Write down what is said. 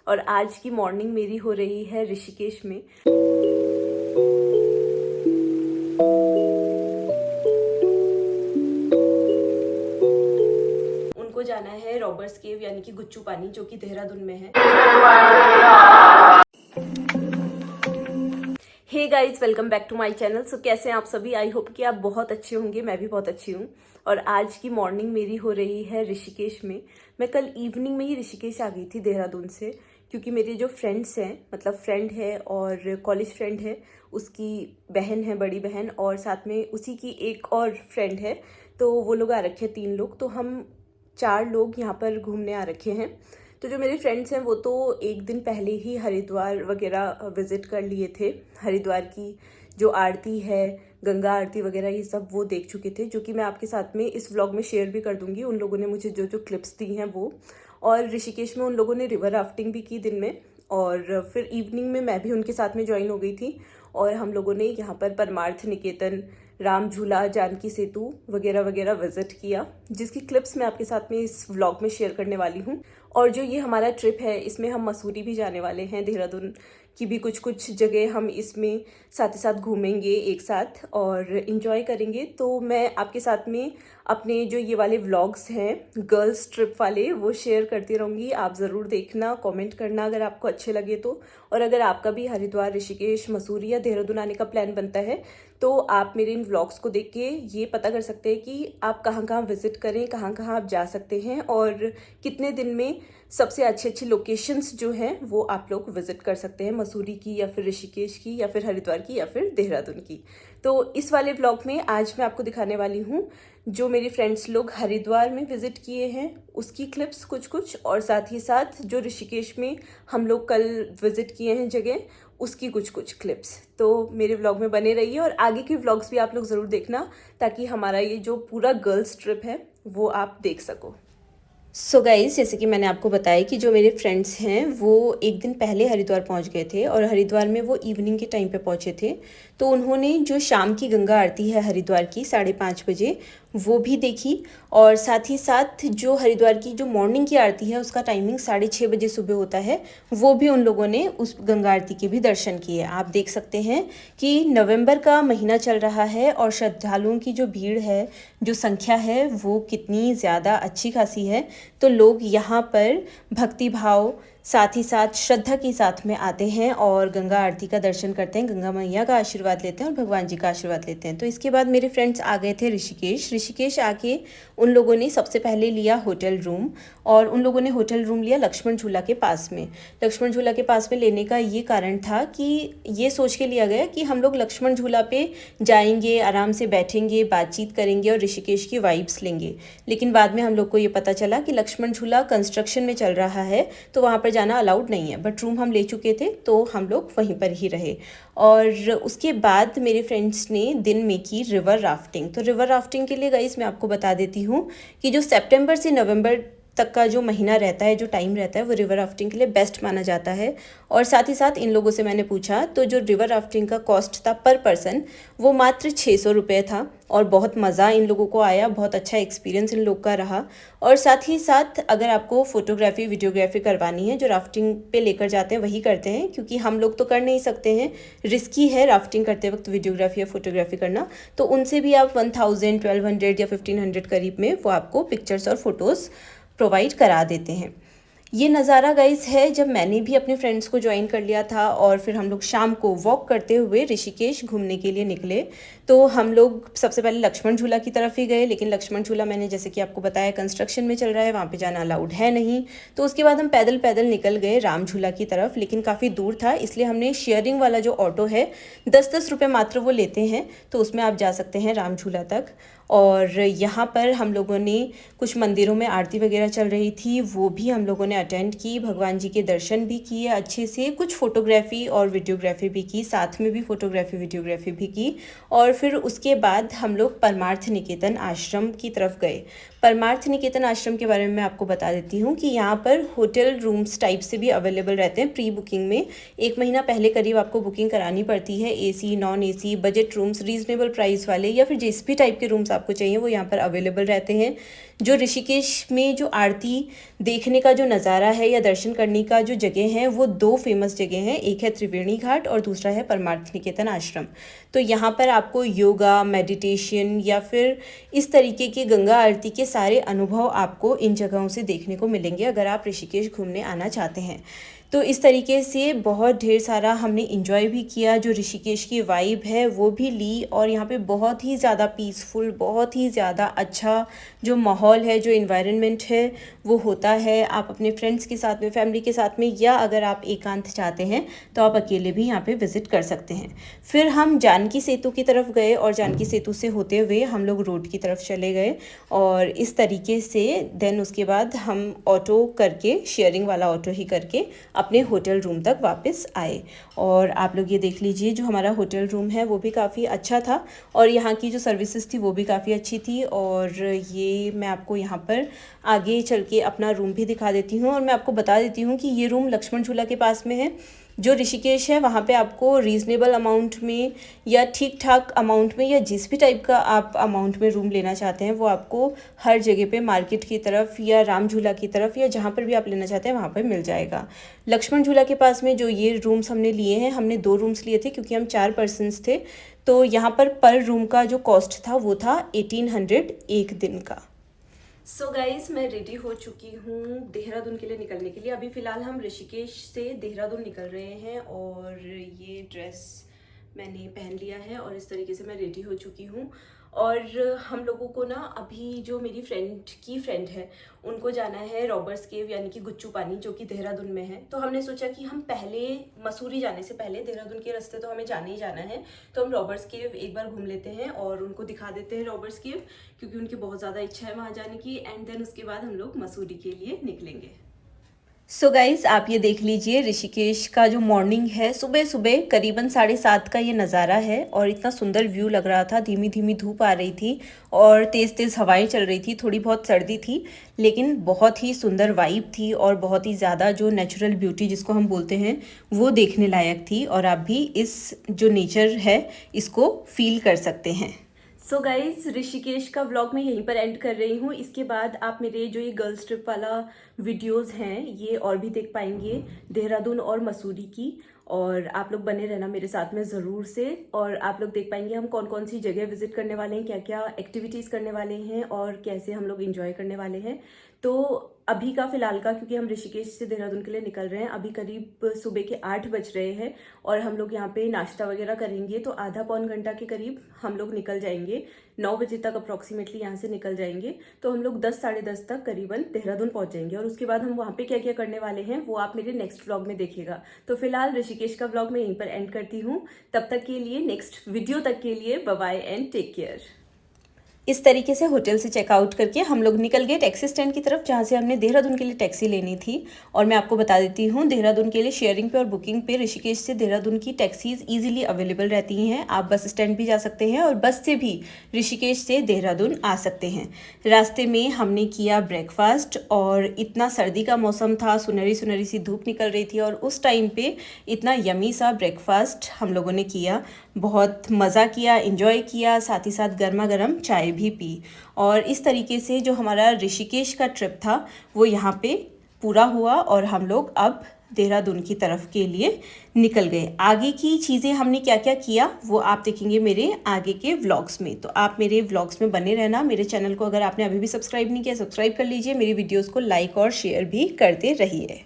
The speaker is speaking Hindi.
और आज की मॉर्निंग मेरी हो रही है ऋषिकेश में। उनको जाना है रॉबर्ट्स केव यानी कि गुच्चू पानी, जो कि देहरादून में है। Hey guys, welcome back to my channel. So कैसे हैं आप सभी? आई होप कि आप बहुत अच्छे होंगे। मैं भी बहुत अच्छी हूँ। और आज की मॉर्निंग मेरी हो रही है ऋषिकेश में। मैं कल इवनिंग में ही ऋषिकेश आ गई थी देहरादून से, क्योंकि मेरे जो फ्रेंड्स हैं, मतलब फ्रेंड है और कॉलेज फ्रेंड है, उसकी बहन है, बड़ी बहन, और साथ में उसी की एक और फ्रेंड है। तो वो लोग आ रखे हैं, 3 लोग। तो हम 4 लोग यहाँ पर घूमने आ रखे हैं। तो जो मेरे फ्रेंड्स हैं वो तो एक दिन पहले ही हरिद्वार वगैरह विजिट कर लिए थे। हरिद्वार की जो आरती है, गंगा आरती वगैरह, ये सब वो देख चुके थे, जो कि मैं आपके साथ में इस व्लॉग में शेयर भी कर दूंगी। उन लोगों ने मुझे जो जो क्लिप्स दी हैं वो। और ऋषिकेश में उन लोगों ने रिवर राफ्टिंग भी की दिन में, और फिर इवनिंग में मैं भी उनके साथ में ज्वाइन हो गई थी। और हम लोगों ने यहाँ पर परमार्थ निकेतन, राम झूला, जानकी सेतु वगैरह वगैरह विजिट किया, जिसकी क्लिप्स मैं आपके साथ में इस व्लॉग में शेयर करने वाली हूँ। और जो ये हमारा ट्रिप है, इसमें हम मसूरी भी जाने वाले हैं। देहरादून की भी कुछ कुछ जगह हम इसमें साथ ही साथ घूमेंगे एक साथ और इन्जॉय करेंगे। तो मैं आपके साथ में अपने जो ये वाले व्लॉग्स हैं गर्ल्स ट्रिप वाले, वो शेयर करती रहूँगी। आप ज़रूर देखना, कमेंट करना अगर आपको अच्छे लगे तो। और अगर आपका भी हरिद्वार, ऋषिकेश, मसूरी या देहरादून आने का प्लान बनता है, तो आप मेरे इन व्लॉग्स को देख के ये पता कर सकते हैं कि आप कहाँ कहाँ विजिट करें, कहाँ कहाँ आप जा सकते हैं, और कितने दिन में सबसे अच्छी अच्छी लोकेशंस जो हैं वो आप लोग विजिट कर सकते हैं, मसूरी की या फिर ऋषिकेश की या फिर हरिद्वार की या फिर देहरादून की। तो इस वाले व्लॉग में आज मैं आपको दिखाने वाली हूँ जो मेरी फ्रेंड्स लोग हरिद्वार में विजिट किए हैं उसकी क्लिप्स कुछ कुछ, और साथ ही साथ जो ऋषिकेश में हम लोग कल विजिट किए हैं जगह, उसकी कुछ कुछ क्लिप्स। तो मेरे व्लॉग में बने रहिए और आगे के व्लॉग्स भी आप लोग ज़रूर देखना, ताकि हमारा ये जो पूरा गर्ल्स ट्रिप है वो आप देख सको। सो गाइज, जैसे कि मैंने आपको बताया कि जो मेरे फ्रेंड्स हैं वो एक दिन पहले हरिद्वार पहुंच गए थे, और हरिद्वार में वो इवनिंग के टाइम पे पहुंचे थे। तो उन्होंने जो शाम की गंगा आरती है हरिद्वार की 5:30 बजे, वो भी देखी। और साथ ही साथ जो हरिद्वार की जो मॉर्निंग की आरती है उसका टाइमिंग 6:30 बजे सुबह होता है, वो भी उन लोगों ने उस गंगा आरती के भी दर्शन किए। आप देख सकते हैं कि नवंबर का महीना चल रहा है और श्रद्धालुओं की जो भीड़ है, जो संख्या है, वो कितनी ज़्यादा अच्छी खासी है। तो लोग यहाँ पर भक्ति भाव, साथ ही साथ श्रद्धा के साथ में आते हैं और गंगा आरती का दर्शन करते हैं, गंगा मैया का आशीर्वाद लेते हैं और भगवान जी का आशीर्वाद लेते हैं। तो इसके बाद मेरे फ्रेंड्स आ गए थे ऋषिकेश। ऋषिकेश आके उन लोगों ने सबसे पहले लिया होटल रूम, और उन लोगों ने होटल रूम लिया लक्ष्मण झूला के पास में। लक्ष्मण झूला के पास में लेने का ये कारण था कि ये सोच के लिया गया कि हम लोग लक्ष्मण झूला पे जाएंगे, आराम से बैठेंगे, बातचीत करेंगे और ऋषिकेश की वाइब्स लेंगे। लेकिन बाद में हम लोग को ये पता चला कि लक्ष्मण झूला कंस्ट्रक्शन में चल रहा है, तो वहाँ पर जाना अलाउड नहीं है। बट रूम हम ले चुके थे तो हम लोग वहीं पर ही रहे। और उसके बाद मेरे फ्रेंड्स ने दिन में की रिवर राफ्टिंग। तो रिवर राफ्टिंग के लिए गाइस मैं आपको बता देती हूँ कि जो सितंबर से नवंबर तक का जो महीना रहता है, जो टाइम रहता है, वो रिवर राफ्टिंग के लिए बेस्ट माना जाता है। और साथ ही साथ इन लोगों से मैंने पूछा तो जो रिवर राफ्टिंग का कॉस्ट था पर पर्सन, वो मात्र 600 रुपये था। और बहुत मज़ा इन लोगों को आया, बहुत अच्छा एक्सपीरियंस इन लोग का रहा। और साथ ही साथ अगर आपको फोटोग्राफी, वीडियोग्राफी करवानी है, जो राफ्टिंग पे लेकर जाते हैं वही करते हैं, क्योंकि हम लोग तो कर नहीं सकते हैं, रिस्की है राफ्टिंग करते वक्त वीडियोग्राफी या फोटोग्राफी करना। तो उनसे भी आप 1000, 1200 या 1500 करीब में वो आपको पिक्चर्स और फोटोज़ प्रोवाइड करा देते हैं। ये नज़ारा गाइस है जब मैंने भी अपने फ्रेंड्स को ज्वाइन कर लिया था, और फिर हम लोग शाम को वॉक करते हुए ऋषिकेश घूमने के लिए निकले। तो हम लोग सबसे पहले लक्ष्मण झूला की तरफ ही गए, लेकिन लक्ष्मण झूला मैंने जैसे कि आपको बताया कंस्ट्रक्शन में चल रहा है, वहाँ पे जाना अलाउड है नहीं। तो उसके बाद हम पैदल पैदल निकल गए राम झूला की तरफ, लेकिन काफ़ी दूर था, इसलिए हमने शेयरिंग वाला जो ऑटो है 10-10 रुपये मात्र वो लेते हैं, तो उसमें आप जा सकते हैं राम झूला तक। और यहाँ पर हम लोगों ने कुछ मंदिरों में आरती वगैरह चल रही थी, वो भी हम लोगों ने अटेंड की, भगवान जी के दर्शन भी किए अच्छे से, कुछ फोटोग्राफी और वीडियोग्राफी भी की, साथ में भी फोटोग्राफी वीडियोग्राफी भी की। और फिर उसके बाद हम लोग परमार्थ निकेतन आश्रम की तरफ गए। परमार्थ निकेतन आश्रम के बारे में मैं आपको बता देती हूँ कि यहाँ पर होटल रूम्स टाइप से भी अवेलेबल रहते हैं। प्री बुकिंग में 1 महीना पहले करीब आपको बुकिंग करानी पड़ती है। AC, non AC, budget rooms, reasonable price वाले या फिर जिस भी टाइप के रूम्स आपको चाहिए वो यहाँ पर अवेलेबल रहते हैं। जो ऋषिकेश में जो आरती देखने का जो नज़ारा है या दर्शन करने का जो जगह है वो 2 फेमस जगह हैं, एक है त्रिवेणी घाट और दूसरा है परमार्थ निकेतन आश्रम। तो यहाँ पर आपको योगा, मेडिटेशन या फिर इस तरीके के गंगा आरती के सारे अनुभव आपको इन जगहों से देखने को मिलेंगे अगर आप ऋषिकेश घूमने आना चाहते हैं। तो इस तरीके से बहुत ढेर सारा हमने इन्जॉय भी किया, जो ऋषिकेश की वाइब है वो भी ली और यहाँ पे बहुत ही ज़्यादा पीसफुल, बहुत ही ज़्यादा अच्छा जो माहौल है, जो इन्वायरमेंट है वो होता है। आप अपने फ्रेंड्स के साथ में, फैमिली के साथ में या अगर आप एकांत चाहते हैं तो आप अकेले भी यहाँ पे विज़िट कर सकते हैं। फिर हम जानकी सेतु की तरफ गए और जानकी सेतु से होते हुए हम लोग रोड की तरफ चले गए और इस तरीके से देन उसके बाद हम ऑटो करके, शेयरिंग वाला ऑटो ही करके अपने होटल रूम तक वापस आए। और आप लोग ये देख लीजिए, जो हमारा होटल रूम है वो भी काफ़ी अच्छा था और यहाँ की जो सर्विसेज थी वो भी काफ़ी अच्छी थी। और ये मैं आपको यहाँ पर आगे चल के अपना रूम भी दिखा देती हूँ और मैं आपको बता देती हूँ कि ये रूम लक्ष्मण झूला के पास में है। जो ऋषिकेश है वहाँ पे आपको रीज़नेबल अमाउंट में या ठीक ठाक अमाउंट में या जिस भी टाइप का आप अमाउंट में रूम लेना चाहते हैं वो आपको हर जगह पे मार्केट की तरफ या राम झूला की तरफ या जहाँ पर भी आप लेना चाहते हैं वहाँ पर मिल जाएगा। लक्ष्मण झूला के पास में जो ये रूम्स हमने लिए हैं, हमने 2 रूम्स लिए थे क्योंकि हम 4 पर्सनस थे। तो यहाँ पर रूम का जो कॉस्ट था वो था 1800 एक दिन का। सो गाइस, मैं रेडी हो चुकी हूँ देहरादून के लिए निकलने के लिए। अभी फ़िलहाल हम ऋषिकेश से देहरादून निकल रहे हैं और ये ड्रेस मैंने पहन लिया है और इस तरीके से मैं रेडी हो चुकी हूँ। और हम लोगों को ना अभी जो मेरी फ्रेंड है उनको जाना है रॉबर्स केव यानी कि गुच्चू पानी, जो कि देहरादून में है। तो हमने सोचा कि हम पहले मसूरी जाने से पहले देहरादून के रास्ते तो हमें जाना ही जाना है, तो हम रॉबर्स केव एक बार घूम लेते हैं और उनको दिखा देते हैं रॉबर्स केव, क्योंकि उनकी बहुत ज़्यादा इच्छा है वहाँ जाने की। एंड देन उसके बाद हम लोग मसूरी के लिए निकलेंगे। सो गाइज़, आप ये देख लीजिए ऋषिकेश का जो मॉर्निंग है, सुबह सुबह करीबन 7:30 का ये नज़ारा है और इतना सुंदर व्यू लग रहा था। धीमी धीमी धूप आ रही थी और तेज़ तेज़ हवाएं चल रही थी, थोड़ी बहुत सर्दी थी, लेकिन बहुत ही सुंदर वाइब थी और बहुत ही ज़्यादा जो नेचुरल ब्यूटी जिसको हम बोलते हैं वो देखने लायक थी। और आप भी इस जो नेचर है इसको फील कर सकते हैं। सो गाइज, ऋषिकेश का व्लॉग मैं यहीं पर एंड कर रही हूँ। इसके बाद आप मेरे जो ये गर्ल्स ट्रिप वाला वीडियोस हैं ये और भी देख पाएंगे, देहरादून और मसूरी की। और आप लोग बने रहना मेरे साथ में ज़रूर से। और आप लोग देख पाएंगे हम कौन कौन सी जगह विजिट करने वाले हैं, क्या क्या एक्टिविटीज़ करने वाले हैं और कैसे हम लोग इंजॉय करने वाले हैं। तो अभी का फ़िलहाल का, क्योंकि हम ऋषिकेश से देहरादून के लिए निकल रहे हैं, अभी करीब सुबह के 8 बज रहे हैं और हम लोग यहाँ पे नाश्ता वगैरह करेंगे। तो आधा पौन घंटा के करीब हम लोग निकल जाएंगे, 9 बजे तक अप्रॉक्सीमेटली यहाँ से निकल जाएंगे। तो हम लोग 10 साढ़े 10 तक करीबन देहरादून पहुँच जाएंगे और उसके बाद हम वहाँ पे क्या क्या करने वाले हैं वो आप मेरे नेक्स्ट व्लॉग में देखिएगा। तो फिलहाल ऋषिकेश का व्लॉग मैं यहीं पर एंड करती हूँ। तब तक के लिए, नेक्स्ट वीडियो तक के लिए bye bye and take care. इस तरीके से होटल से चेकआउट करके हम लोग निकल गए टैक्सी स्टैंड की तरफ, जहाँ से हमने देहरादून के लिए टैक्सी लेनी थी। और मैं आपको बता देती हूँ, देहरादून के लिए शेयरिंग पे और बुकिंग पे ऋषिकेश से देहरादून की टैक्सीज इजीली अवेलेबल रहती हैं। आप बस स्टैंड भी जा सकते हैं और बस से भी ऋषिकेश से देहरादून आ सकते हैं। रास्ते में हमने किया ब्रेकफास्ट और इतना सर्दी का मौसम था, सुनहरी सुनहरी सी धूप निकल रही थी और उस टाइम पे इतना यमी सा ब्रेकफास्ट हम लोगों ने किया। बहुत मज़ा किया, एंजॉय किया, साथ ही साथ गर्मा गर्म चाय भी पी। और इस तरीके से जो हमारा ऋषिकेश का ट्रिप था वो यहाँ पे पूरा हुआ और हम लोग अब देहरादून की तरफ के लिए निकल गए। आगे की चीज़ें हमने क्या क्या किया वो आप देखेंगे मेरे आगे के व्लॉग्स में। तो आप मेरे व्लॉग्स में बने रहना। मेरे चैनल को अगर आपने अभी भी सब्सक्राइब नहीं किया, सब्सक्राइब कर लीजिए। मेरी वीडियोज़ को लाइक और शेयर भी करते रहिए।